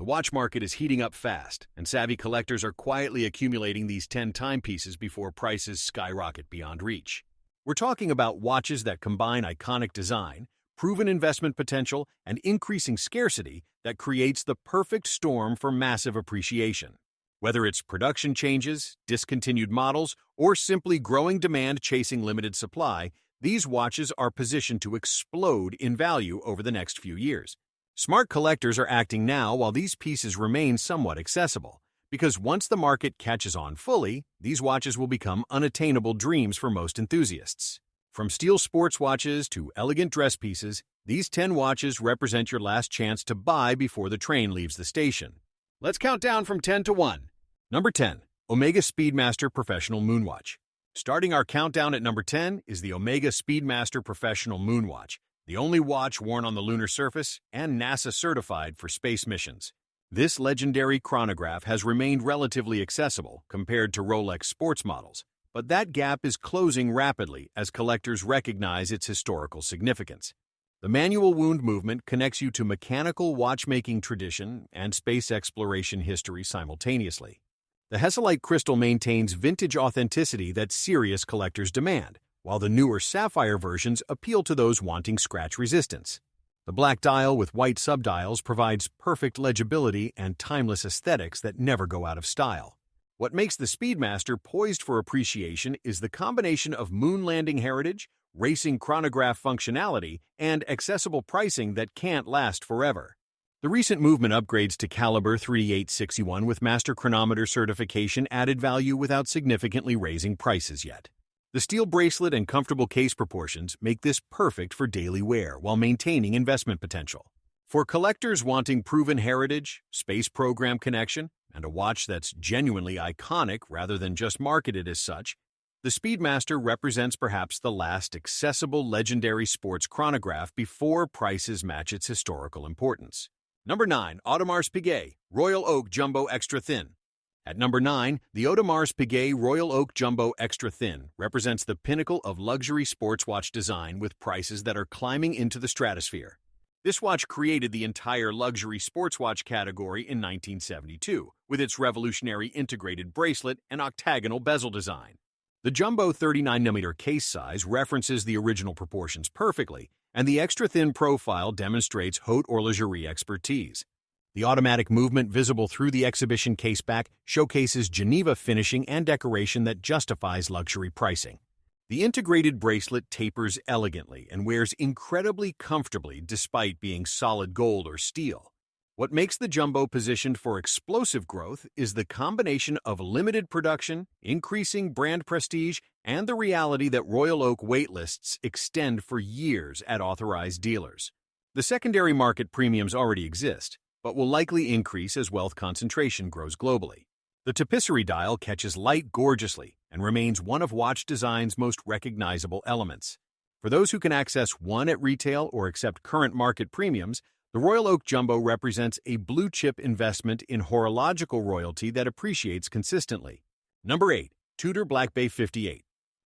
watch market is heating up fast, and savvy collectors are quietly accumulating these 10 timepieces before prices skyrocket beyond reach. We're talking about watches that combine iconic design, proven investment potential, and increasing scarcity that creates the perfect storm for massive appreciation. Whether it's production changes, discontinued models, or simply growing demand chasing limited supply, these watches are positioned to explode in value over the next few years. Smart collectors are acting now while these pieces remain somewhat accessible, because once the market catches on fully, these watches will become unattainable dreams for most enthusiasts. From steel sports watches to elegant dress pieces, these 10 watches represent your last chance to buy before the train leaves the station. Let's count down from 10 to 1. Number 10. Omega Speedmaster Professional Moonwatch. Starting our countdown at number 10 is the Omega Speedmaster Professional Moonwatch, the only watch worn on the lunar surface and NASA certified for space missions. This legendary chronograph has remained relatively accessible compared to Rolex sports models, but that gap is closing rapidly as collectors recognize its historical significance. The manual wound movement connects you to mechanical watchmaking tradition and space exploration history simultaneously. The Hesalite crystal maintains vintage authenticity that serious collectors demand, while the newer sapphire versions appeal to those wanting scratch resistance. The black dial with white subdials provides perfect legibility and timeless aesthetics that never go out of style. What makes the Speedmaster poised for appreciation is the combination of moon landing heritage, racing chronograph functionality, and accessible pricing that can't last forever. The recent movement upgrades to Caliber 3861 with Master Chronometer certification added value without significantly raising prices yet. The steel bracelet and comfortable case proportions make this perfect for daily wear while maintaining investment potential. For collectors wanting proven heritage, space program connection, and a watch that's genuinely iconic rather than just marketed as such, the Speedmaster represents perhaps the last accessible legendary sports chronograph before prices match its historical importance. Number 9. Audemars Piguet Royal Oak Jumbo Extra Thin. At number 9, the Audemars Piguet Royal Oak Jumbo Extra Thin represents the pinnacle of luxury sports watch design with prices that are climbing into the stratosphere. This watch created the entire luxury sports watch category in 1972 with its revolutionary integrated bracelet and octagonal bezel design. The jumbo 39mm case size references the original proportions perfectly, and the extra-thin profile demonstrates haute horlogerie expertise. The automatic movement visible through the exhibition caseback showcases Geneva finishing and decoration that justifies luxury pricing. The integrated bracelet tapers elegantly and wears incredibly comfortably despite being solid gold or steel. What makes the jumbo positioned for explosive growth is the combination of limited production, increasing brand prestige, and the reality that Royal Oak waitlists extend for years at authorized dealers. The secondary market premiums already exist, but will likely increase as wealth concentration grows globally. The tapisserie dial catches light gorgeously and remains one of watch design's most recognizable elements. For those who can access one at retail or accept current market premiums, the Royal Oak Jumbo represents a blue-chip investment in horological royalty that appreciates consistently. Number 8. Tudor Black Bay 58.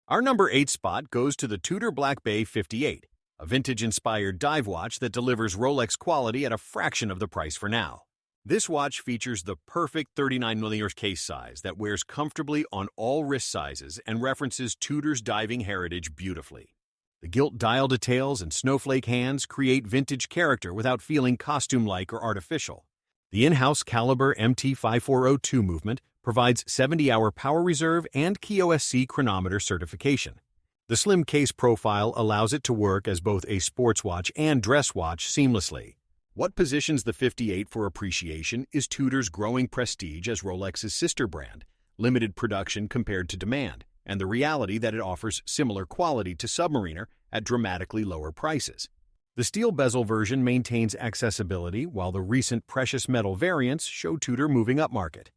Our number 8 spot goes to the Tudor Black Bay 58, a vintage-inspired dive watch that delivers Rolex quality at a fraction of the price for now. This watch features the perfect 39mm case size that wears comfortably on all wrist sizes and references Tudor's diving heritage beautifully. The gilt dial details and snowflake hands create vintage character without feeling costume-like or artificial. The in-house Caliber MT5402 movement provides 70-hour power reserve and KOSC chronometer certification. The slim case profile allows it to work as both a sports watch and dress watch seamlessly. What positions the 58 for appreciation is Tudor's growing prestige as Rolex's sister brand, limited production compared to demand, and the reality that it offers similar quality to Submariner at dramatically lower prices. The steel bezel version maintains accessibility, while the recent precious metal variants show Tudor moving upmarket.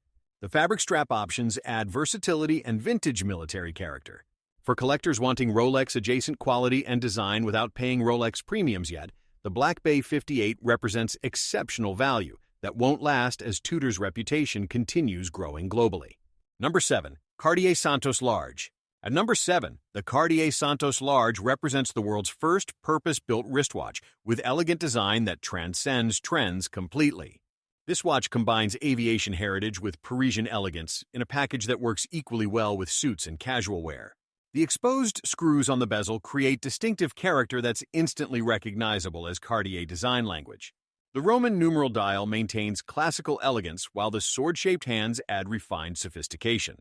The fabric strap options add versatility and vintage military character. For collectors wanting Rolex-adjacent quality and design without paying Rolex premiums yet, the Black Bay 58 represents exceptional value that won't last as Tudor's reputation continues growing globally. Number 7. Cartier Santos Large. At number 7, the Cartier Santos Large represents the world's first purpose-built wristwatch with elegant design that transcends trends completely. This watch combines aviation heritage with Parisian elegance in a package that works equally well with suits and casual wear. The exposed screws on the bezel create distinctive character that's instantly recognizable as Cartier design language. The Roman numeral dial maintains classical elegance while the sword-shaped hands add refined sophistication.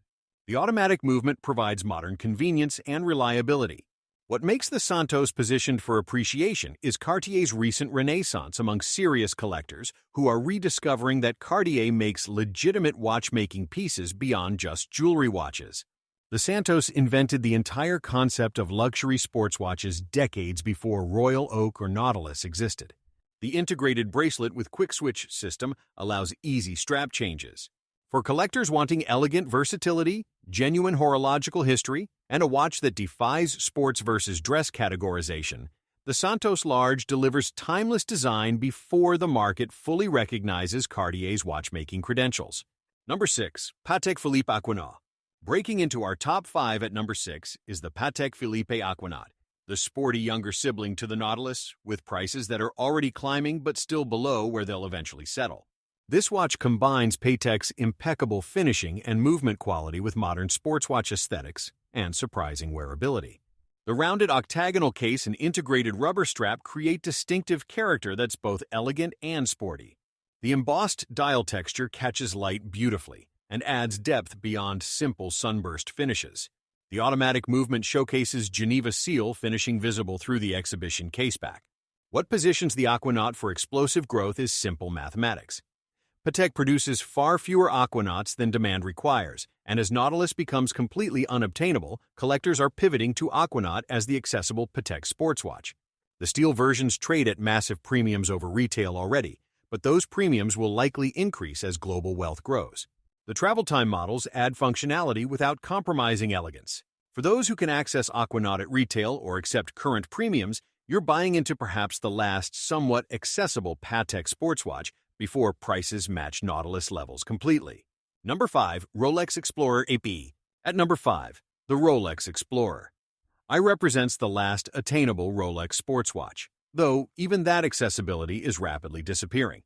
The automatic movement provides modern convenience and reliability. What makes the Santos positioned for appreciation is Cartier's recent renaissance among serious collectors who are rediscovering that Cartier makes legitimate watchmaking pieces beyond just jewelry watches. The Santos invented the entire concept of luxury sports watches decades before Royal Oak or Nautilus existed. The integrated bracelet with quick-switch system allows easy strap changes. For collectors wanting elegant versatility, genuine horological history, and a watch that defies sports versus dress categorization, the Santos Large delivers timeless design before the market fully recognizes Cartier's watchmaking credentials. Number 6. Patek Philippe Aquanaut. Breaking into our top 5 at number 6 is the Patek Philippe Aquanaut, the sporty younger sibling to the Nautilus, with prices that are already climbing but still below where they'll eventually settle. This watch combines Patek's impeccable finishing and movement quality with modern sports watch aesthetics and surprising wearability. The rounded octagonal case and integrated rubber strap create distinctive character that's both elegant and sporty. The embossed dial texture catches light beautifully and adds depth beyond simple sunburst finishes. The automatic movement showcases Geneva seal finishing visible through the exhibition caseback. What positions the Aquanaut for explosive growth is simple mathematics. Patek produces far fewer Aquanauts than demand requires, and as Nautilus becomes completely unobtainable, collectors are pivoting to Aquanaut as the accessible Patek sports watch. The steel versions trade at massive premiums over retail already, but those premiums will likely increase as global wealth grows. The travel time models add functionality without compromising elegance. For those who can access Aquanaut at retail or accept current premiums, you're buying into perhaps the last somewhat accessible Patek sports watch before prices match Nautilus levels completely. Number 5. Rolex Explorer AP. At number 5, the Rolex Explorer. I represents the last attainable Rolex sports watch, though even that accessibility is rapidly disappearing.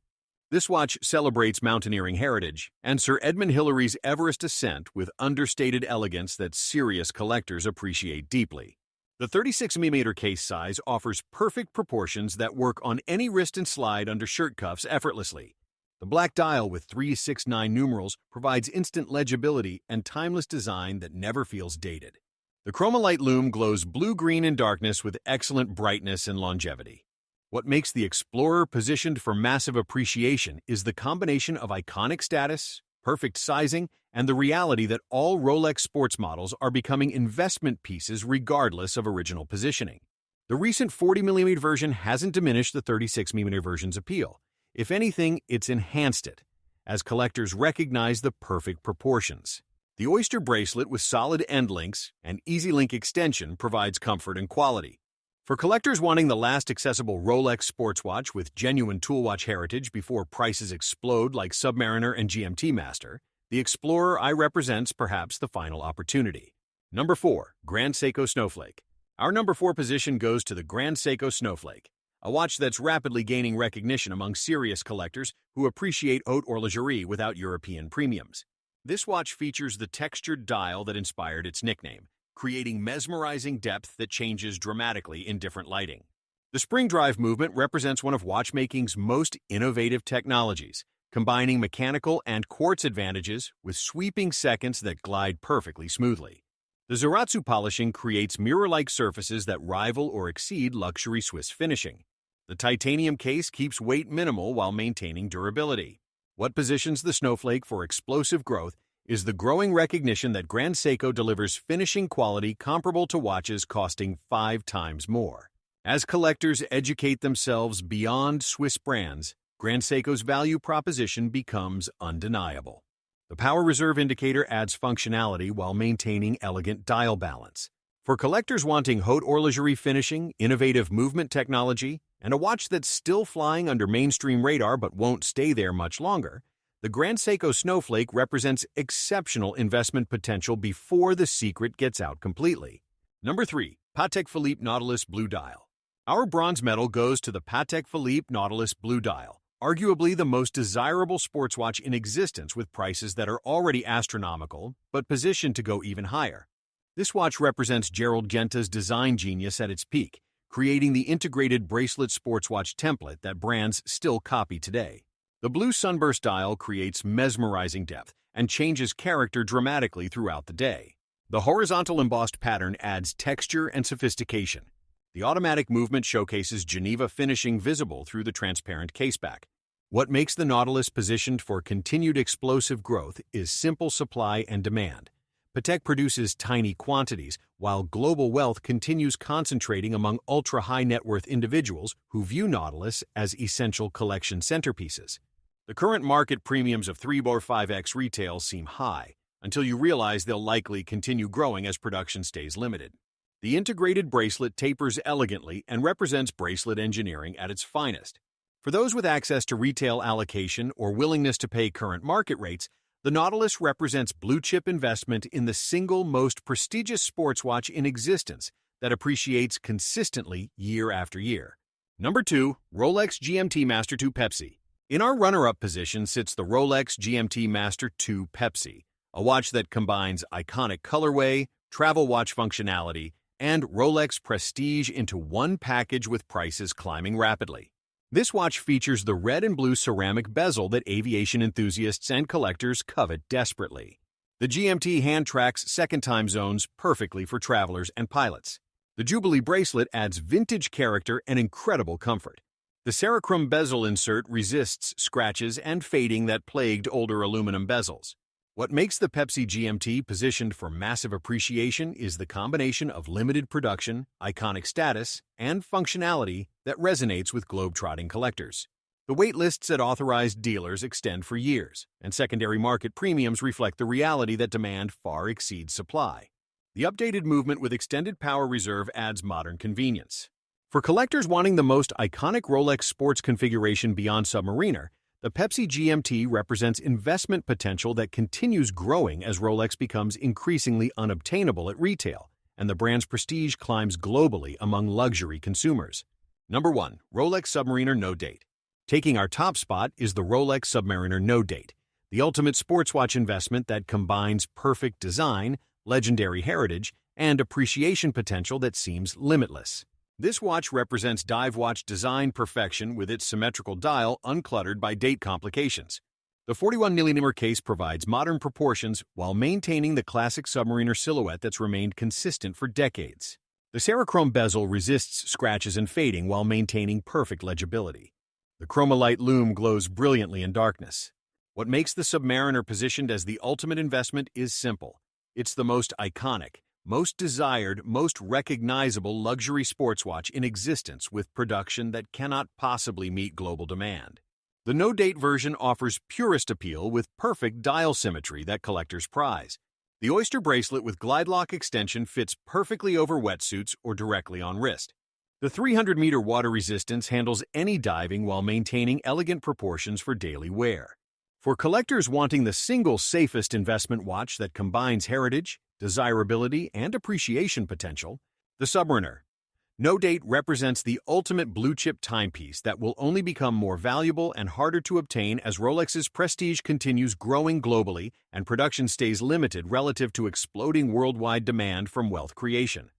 This watch celebrates mountaineering heritage and Sir Edmund Hillary's Everest ascent with understated elegance that serious collectors appreciate deeply. The 36mm case size offers perfect proportions that work on any wrist and slide under shirt cuffs effortlessly. The black dial with 369 numerals provides instant legibility and timeless design that never feels dated. The Chromalight lume glows blue-green in darkness with excellent brightness and longevity. What makes the Explorer positioned for massive appreciation is the combination of iconic status, perfect sizing, and the reality that all Rolex sports models are becoming investment pieces regardless of original positioning. The recent 40mm version hasn't diminished the 36mm version's appeal. If anything, it's enhanced it, as collectors recognize the perfect proportions. The Oyster bracelet with solid end links and easy link extension provides comfort and quality. For collectors wanting the last accessible Rolex sports watch with genuine toolwatch heritage before prices explode like Submariner and GMT Master, the Explorer I represents perhaps the final opportunity. Number 4. Grand Seiko Snowflake. Our number 4 position goes to the Grand Seiko Snowflake, a watch that's rapidly gaining recognition among serious collectors who appreciate haute horlogerie without European premiums. This watch features the textured dial that inspired its nickname, creating mesmerizing depth that changes dramatically in different lighting. The spring drive movement represents one of watchmaking's most innovative technologies, combining mechanical and quartz advantages with sweeping seconds that glide perfectly smoothly. The Zaratsu polishing creates mirror-like surfaces that rival or exceed luxury Swiss finishing. The titanium case keeps weight minimal while maintaining durability. What positions the Snowflake for explosive growth is the growing recognition that Grand Seiko delivers finishing quality comparable to watches costing 5 times more. As collectors educate themselves beyond Swiss brands, Grand Seiko's value proposition becomes undeniable. The power reserve indicator adds functionality while maintaining elegant dial balance. For collectors wanting haute horlogerie finishing, innovative movement technology, and a watch that's still flying under mainstream radar but won't stay there much longer, the Grand Seiko Snowflake represents exceptional investment potential before the secret gets out completely. Number 3. Patek Philippe Nautilus Blue Dial. Our bronze medal goes to the Patek Philippe Nautilus Blue Dial, arguably the most desirable sports watch in existence with prices that are already astronomical, but positioned to go even higher. This watch represents Gerald Genta's design genius at its peak, creating the integrated bracelet sports watch template that brands still copy today. The blue sunburst dial creates mesmerizing depth and changes character dramatically throughout the day. The horizontal embossed pattern adds texture and sophistication. The automatic movement showcases Geneva finishing visible through the transparent caseback. What makes the Nautilus positioned for continued explosive growth is simple supply and demand. Patek produces tiny quantities, while global wealth continues concentrating among ultra-high net worth individuals who view Nautilus as essential collection centerpieces. The current market premiums of 3 or 5x retail seem high, until you realize they'll likely continue growing as production stays limited. The integrated bracelet tapers elegantly and represents bracelet engineering at its finest. For those with access to retail allocation or willingness to pay current market rates, the Nautilus represents blue-chip investment in the single most prestigious sports watch in existence that appreciates consistently year after year. Number 2, Rolex GMT Master 2 Pepsi. In our runner-up position sits the Rolex GMT Master 2 Pepsi, a watch that combines iconic colorway, travel watch functionality, and Rolex prestige into one package with prices climbing rapidly. This watch features the red and blue ceramic bezel that aviation enthusiasts and collectors covet desperately. The GMT hand tracks second time zones perfectly for travelers and pilots. The Jubilee bracelet adds vintage character and incredible comfort. The Cerachrom bezel insert resists scratches and fading that plagued older aluminum bezels. What makes the Pepsi GMT positioned for massive appreciation is the combination of limited production, iconic status, and functionality that resonates with globetrotting collectors. The wait lists at authorized dealers extend for years, and secondary market premiums reflect the reality that demand far exceeds supply. The updated movement with extended power reserve adds modern convenience. For collectors wanting the most iconic Rolex sports configuration beyond Submariner, the Pepsi GMT represents investment potential that continues growing as Rolex becomes increasingly unobtainable at retail, and the brand's prestige climbs globally among luxury consumers. Number 1, Rolex Submariner No Date. Taking our top spot is the Rolex Submariner No Date, the ultimate sports watch investment that combines perfect design, legendary heritage, and appreciation potential that seems limitless. This watch represents dive watch design perfection with its symmetrical dial uncluttered by date complications. The 41mm case provides modern proportions while maintaining the classic Submariner silhouette that's remained consistent for decades. The Cerachrom bezel resists scratches and fading while maintaining perfect legibility. The Chromolite lume glows brilliantly in darkness. What makes the Submariner positioned as the ultimate investment is simple. It's the most iconic, most desired, most recognizable luxury sports watch in existence with production that cannot possibly meet global demand. The no-date version offers purest appeal with perfect dial symmetry that collectors prize. The Oyster bracelet with glide lock extension fits perfectly over wetsuits or directly on wrist. The 300-meter water resistance handles any diving while maintaining elegant proportions for daily wear. For collectors wanting the single safest investment watch that combines heritage, desirability, and appreciation potential, the Submariner No Date represents the ultimate blue-chip timepiece that will only become more valuable and harder to obtain as Rolex's prestige continues growing globally and production stays limited relative to exploding worldwide demand from wealth creation.